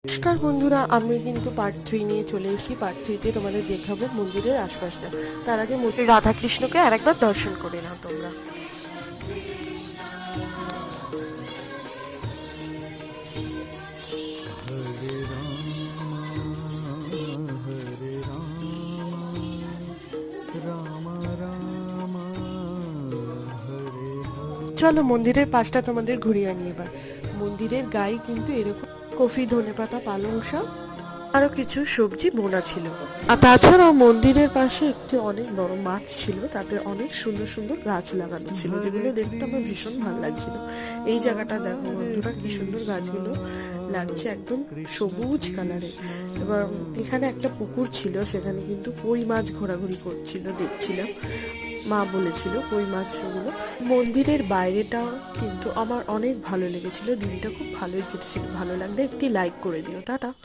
নমস্কার বন্ধুরা, আমি কিন্তু পার্ট 3 নিয়ে চলে এসেছি। পার্ট 3 তে তোমাদের দেখাবো মন্দিরের আশপাশটা। তার আগে রাধাকৃষ্ণকে আরেকবার দর্শন করে নাও তোমরা। চলো মন্দিরের পাশটা তোমাদের ঘুরিয়ে আনি এবার। মন্দিরের গায়ে কিন্তু এরকম কফি, ধনেপাতা, পালং শাক আরো কিছু সবজি বোনা ছিল। আর তাছাড়াও মন্দিরের পাশে একটি অনেক বড় মাঠ ছিল, তাতে অনেক সুন্দর সুন্দর গাছ লাগানো ছিল, যেগুলো দেখতে আমার ভীষণ ভালো লাগছিল। এই জায়গাটা দেখো বন্ধুরা, কি সুন্দর গাছগুলো লাগছে, একদম সবুজ কালারের। এবং এখানে একটা পুকুর ছিল, সেখানে কিন্তু কই মাছ ঘোরাঘুরি করছিল, দেখছিলাম। মা বলেছিল কই মাছগুলো। মন্দিরের বাইরেটাও কিন্তু আমার অনেক ভালো লেগেছিল। দিনটা খুব ভালোই কেটেছিল। ভালো লাগলে একটি লাইক করে দিও। টাটা।